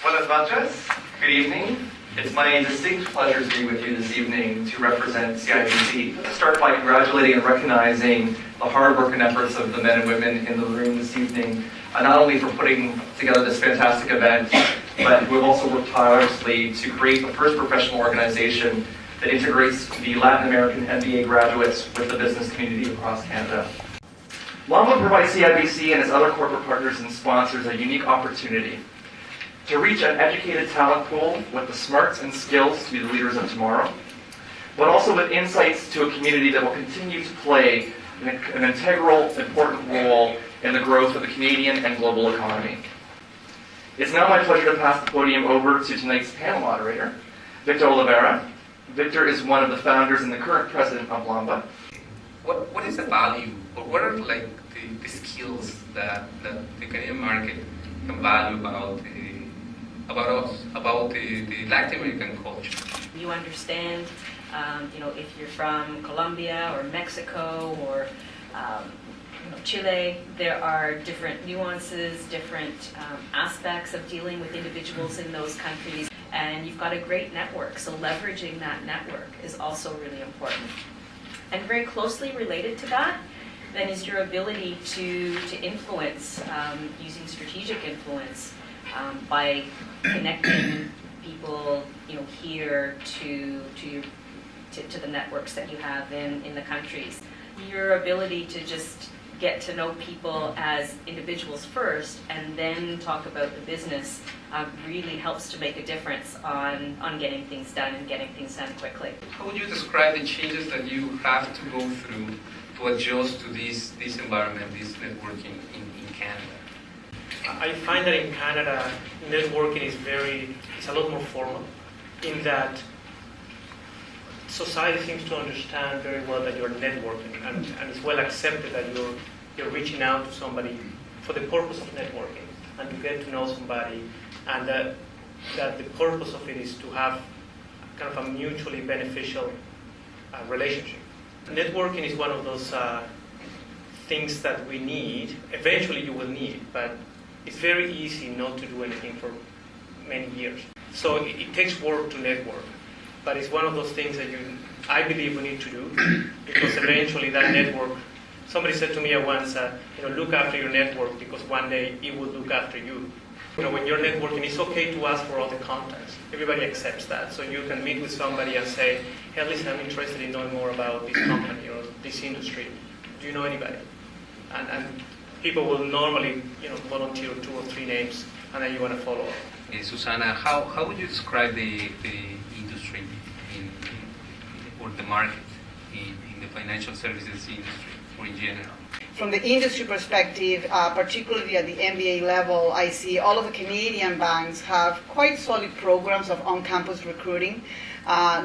Buenas noches. Good evening. It's my distinct pleasure to be with you this evening to represent CIBC. Let's start by congratulating and recognizing the hard work and efforts of the men and women in the room this evening, not only for putting together this fantastic event, but we've also worked tirelessly to create the first professional organization that integrates the Latin American MBA graduates with the business community across Canada. LAMBA provides CIBC and its other corporate partners and sponsors a unique opportunity to reach an educated talent pool with the smarts and skills to be the leaders of tomorrow, but also with insights to a community that will continue to play an integral, important role in the growth of the Canadian and global economy. It's now my pleasure to pass the podium over to tonight's panel moderator, Victor Olvera. Victor is one of the founders and the current president of LAMBA. What is the value, or what are like the skills that the Canadian market can value about the Latin American culture? You understand, if you're from Colombia or Mexico or Chile, there are different nuances, different aspects of dealing with individuals in those countries, and you've got a great network, so leveraging that network is also really important. And very closely related to that, then, is your ability to influence, using strategic influence, by connecting people, here to the networks that you have in the countries. Your ability to just get to know people as individuals first and then talk about the business really helps to make a difference on getting things done and getting things done quickly. How would you describe the changes that you have to go through to adjust to this environment, this networking in Canada? I find that in Canada, networking is a lot more formal, in that society seems to understand very well that you're networking, and it's well accepted that you're reaching out to somebody for the purpose of networking, and you get to know somebody, and that the purpose of it is to have kind of a mutually beneficial relationship. Networking is one of those things that we need. Eventually you will need, but it's very easy not to do anything for many years. So it takes work to network, but it's one of those things that I believe we need to do, because eventually that network, somebody said to me once, look after your network, because one day it will look after you. When you're networking, it's okay to ask for other contacts. Everybody accepts that. So you can meet with somebody and say, hey, listen, I'm interested in knowing more about this company or this industry. Do you know anybody? And people will normally, volunteer 2 or 3 names, and then you want to follow up. Susana, how would you describe the industry or the market in the financial services industry, or in general? From the industry perspective, particularly at the MBA level, I see all of the Canadian banks have quite solid programs of on-campus recruiting.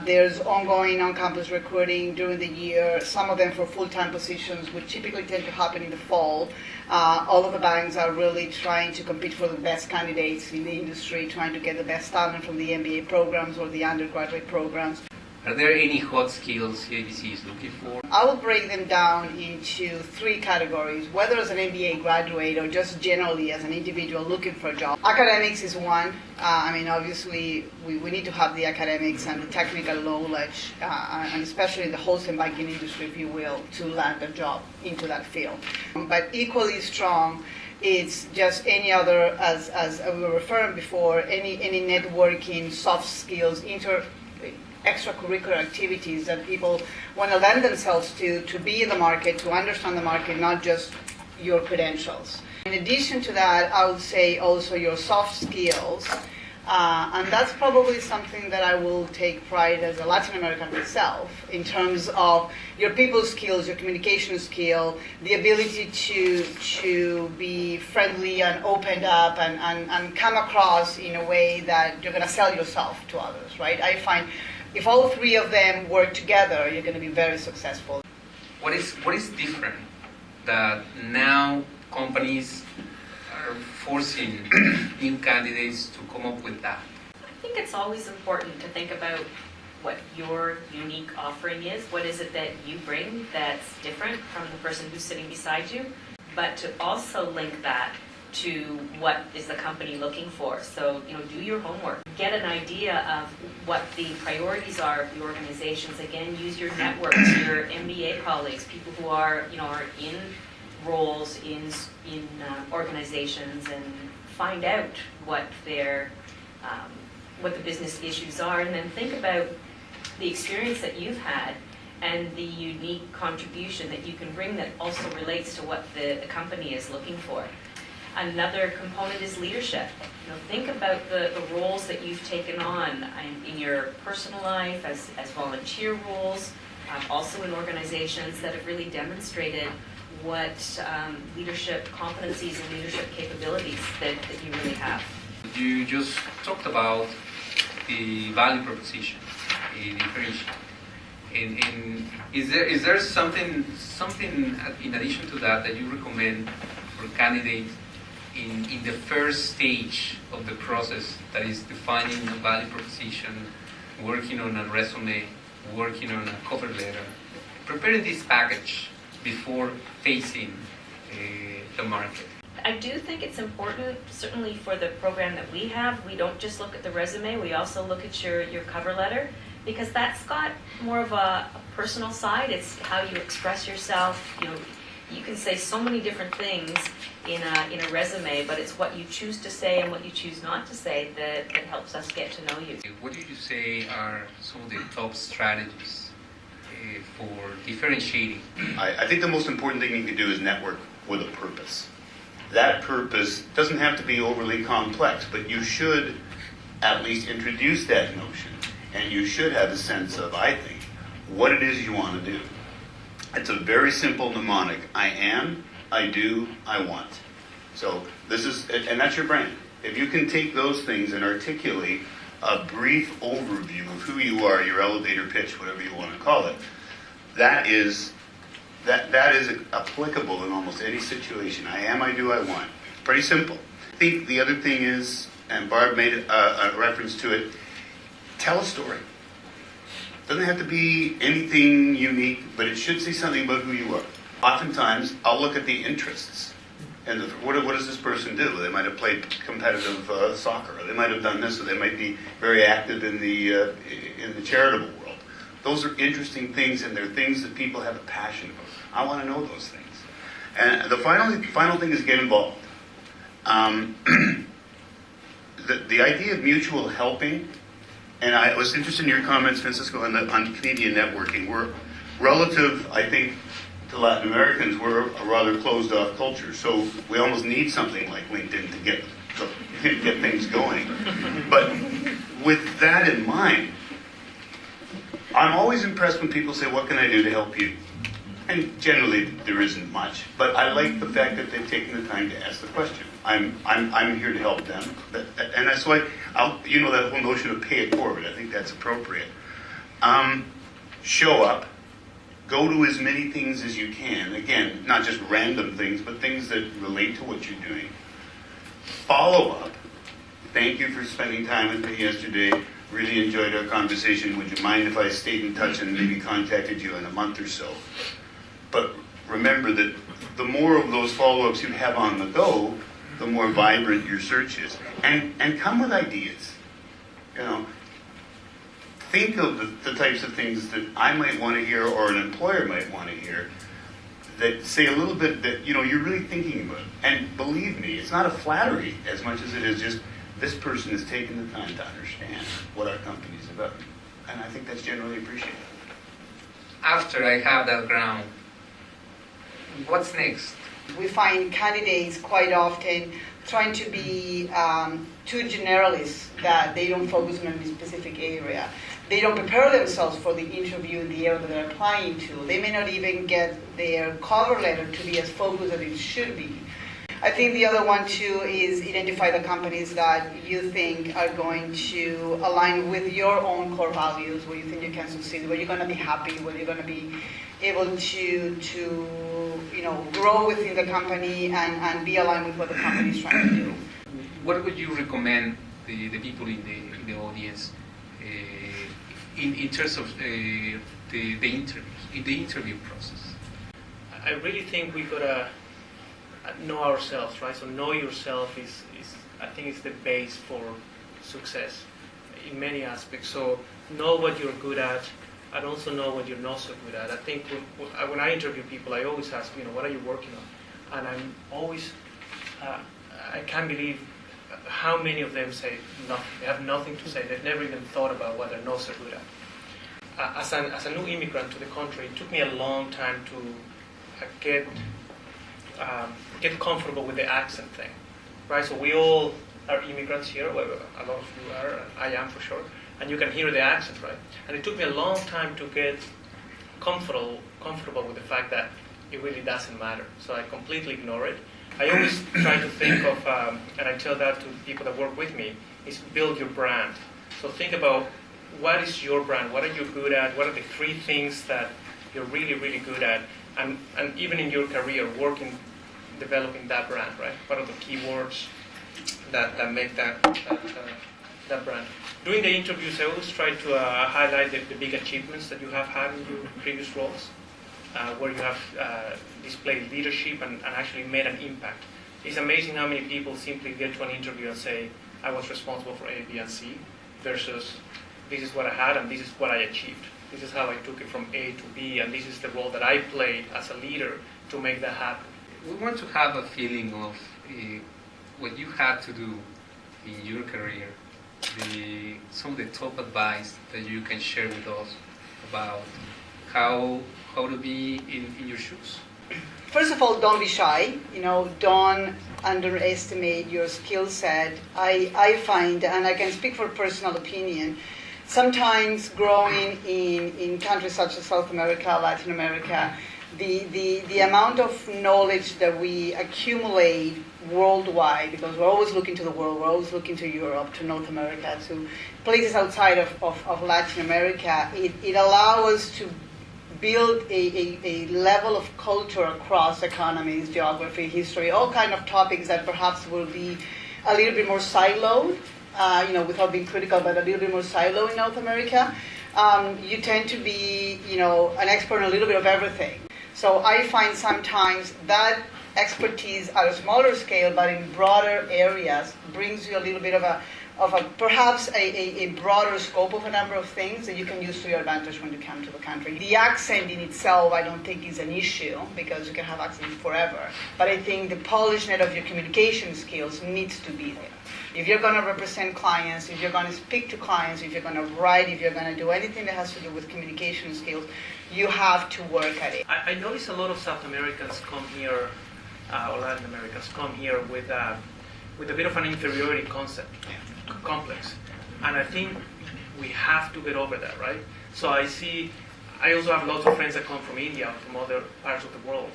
There's ongoing on-campus recruiting during the year, some of them for full-time positions, which typically tend to happen in the fall. All of the banks are really trying to compete for the best candidates in the industry, trying to get the best talent from the MBA programs or the undergraduate programs. Are there any hot skills CIBC is looking for? I will break them down into 3 categories, whether as an MBA graduate or just generally as an individual looking for a job. Academics is one. Obviously, we need to have the academics and the technical knowledge, and especially in the wholesale banking industry, if you will, to land a job into that field. But equally strong, it's just any other, as we were referring before, any networking, soft skills, extracurricular activities that people want to lend themselves to be in the market, to understand the market, not just your credentials. In addition to that, I would say also your soft skills, and that's probably something that I will take pride as a Latin American myself, in terms of your people skills, your communication skill, the ability to be friendly and opened up and come across in a way that you're going to sell yourself to others, right? I find if all 3 of them work together, you're going to be very successful. What is different that now companies are forcing new candidates to come up with that? I think it's always important to think about what your unique offering is. What is it that you bring that's different from the person who's sitting beside you? But to also link that to what is the company looking for. So, do your homework. Get an idea of what the priorities are of the organizations. Again, use your network to your MBA colleagues, people who are in roles in organizations, and find out what the business issues are, and then think about the experience that you've had and the unique contribution that you can bring that also relates to what the company is looking for. Another component is leadership. Think about the roles that you've taken on in your personal life as volunteer roles, also in organizations that have really demonstrated what leadership competencies and leadership capabilities that you really have. You just talked about the value proposition, the differentiation. And is there something in addition to that you recommend for candidates in the first stage of the process, that is defining a value proposition, working on a resume, working on a cover letter, preparing this package before facing the market? I do think it's important, certainly for the program that we have, we don't just look at the resume, we also look at your cover letter, because that's got more of a personal side. It's how you express yourself. You can say so many different things in a resume, but it's what you choose to say and what you choose not to say that helps us get to know you. What do you say are some of the top strategies for differentiating? I think the most important thing you can do is network with a purpose. That purpose doesn't have to be overly complex, but you should at least introduce that notion, and you should have a sense of, I think, what it is you want to do. It's a very simple mnemonic. I am, I do, I want. So this is, and that's your brand. If you can take those things and articulate a brief overview of who you are, your elevator pitch, whatever you want to call it, that is applicable in almost any situation. I am, I do, I want. Pretty simple. I think the other thing is, and Barb made a reference to it, tell a story. Doesn't have to be anything unique, but it should say something about who you are. Oftentimes, I'll look at the interests. And what does this person do? They might have played competitive soccer, or they might have done this, or they might be very active in the charitable world. Those are interesting things, and they're things that people have a passion about. I want to know those things. And the final thing is get involved. The idea of mutual helping, and I was interested in your comments, Francisco, on Canadian networking. We're relative, I think, to Latin Americans, we're a rather closed-off culture, so we almost need something like LinkedIn to get things going. But with that in mind, I'm always impressed when people say, what can I do to help you? And generally, there isn't much. But I like the fact that they've taken the time to ask the question. I'm here to help them. And that's why, that whole notion of pay it forward, I think that's appropriate. Show up. Go to as many things as you can. Again, not just random things, but things that relate to what you're doing. Follow up. Thank you for spending time with me yesterday. Really enjoyed our conversation. Would you mind if I stayed in touch and maybe contacted you in a month or so? But remember that the more of those follow-ups you have on the go, the more vibrant your search is. And come with ideas. Think of the types of things that I might want to hear, or an employer might want to hear, that say a little bit that you're really thinking about. And believe me, it's not a flattery as much as it is just this person has taken the time to understand what our company is about. And I think that's generally appreciated. After I have that ground, what's next? We find candidates quite often trying to be too generalist, that they don't focus on a specific area. They don't prepare themselves for the interview in the area that they're applying to. They may not even get their cover letter to be as focused as it should be. I think the other one too is identify the companies that you think are going to align with your own core values, where you think you can succeed, where you're going to be happy, where you're going to be able to grow within the company and be aligned with what the company is trying to do. What would you recommend the people in the audience in terms of the interviews, in the interview process? I really think we gotta know ourselves, right? So know yourself is I think is the base for success in many aspects. So know what you're good at, and also know what you're not so good at. I think when I interview people, I always ask, what are you working on? And I'm always, I can't believe how many of them say nothing. They have nothing to say. They've never even thought about what they're not so good at. As a new immigrant to the country, it took me a long time to get comfortable with the accent thing, right? So we all are immigrants here. Well, a lot of you are. I am for sure. And you can hear the accent, right? And it took me a long time to get comfortable with the fact that it really doesn't matter. So I completely ignore it. I always try to think of, and I tell that to people that work with me, is build your brand. So think about what is your brand? What are you good at? What are the 3 things that you're really, really good at? And even in your career, developing that brand, right? What are the keywords that make that brand? During the interviews, I always try to highlight the big achievements that you have had in your previous roles, where you have displayed leadership and actually made an impact. It's amazing how many people simply get to an interview and say, I was responsible for A, B, and C, versus this is what I had and this is what I achieved. This is how I took it from A to B, and this is the role that I played as a leader to make that happen. We want to have a feeling of what you had to do in your career, some of the top advice that you can share with us about how to be in your shoes. First of all, don't be shy. Don't underestimate your skill set. I find, and I can speak for personal opinion, sometimes growing in countries such as South America, Latin America, the amount of knowledge that we accumulate worldwide, because we're always looking to the world, we're always looking to Europe, to North America, to places outside of Latin America, it allows us to build a level of culture across economies, geography, history, all kind of topics that perhaps will be a little bit more siloed, without being critical, but a little bit more siloed in North America. You tend to be, an expert in a little bit of everything. So I find sometimes that expertise at a smaller scale, but in broader areas, brings you a little bit of perhaps a broader scope of a number of things that you can use to your advantage when you come to the country. The accent in itself, I don't think is an issue, because you can have accents forever. But I think the polishedness of your communication skills needs to be there. If you're going to represent clients, if you're going to speak to clients, if you're going to write, if you're going to do anything that has to do with communication skills, you have to work at it. I notice a lot of South Americans come here, or Latin Americans come here with a bit of an inferiority complex. And I think we have to get over that, right? So I also have lots of friends that come from India, from other parts of the world,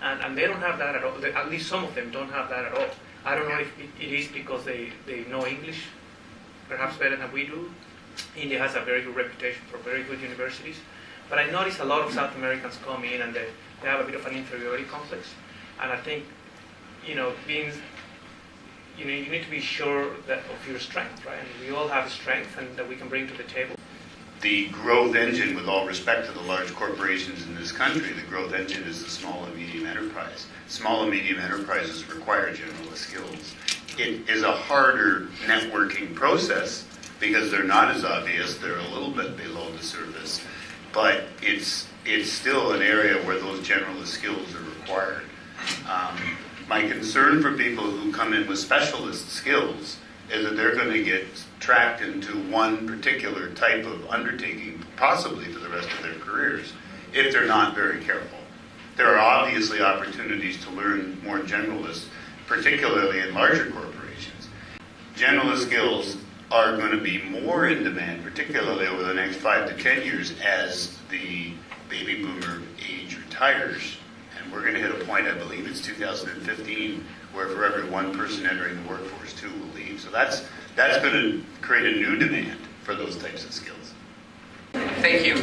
and they don't have that at all. At least some of them don't have that at all. I don't know if it is because they know English perhaps better than we do. India has a very good reputation for very good universities. But I notice a lot of South Americans come in and they have a bit of an inferiority complex. And I think, being, you need to be sure of your strength, right? And we all have strength and that we can bring to the table. The growth engine, with all respect to the large corporations in this country, the growth engine is the small and medium enterprise. Small and medium enterprises require generalist skills. It is a harder networking process because they're not as obvious. They're a little bit below the surface. But it's still an area where those generalist skills are required. My concern for people who come in with specialist skills is that they're going to get tracked into one particular type of undertaking, possibly for the rest of their careers, if they're not very careful. There are obviously opportunities to learn more generalist, particularly in larger corporations. Generalist skills are going to be more in demand, particularly over the next 5 to 10 years as the baby boomer age retires. And we're going to hit a point, I believe it's 2015, where for every one person entering the workforce, 2 will leave. So that's going to create a new demand for those types of skills. Thank you.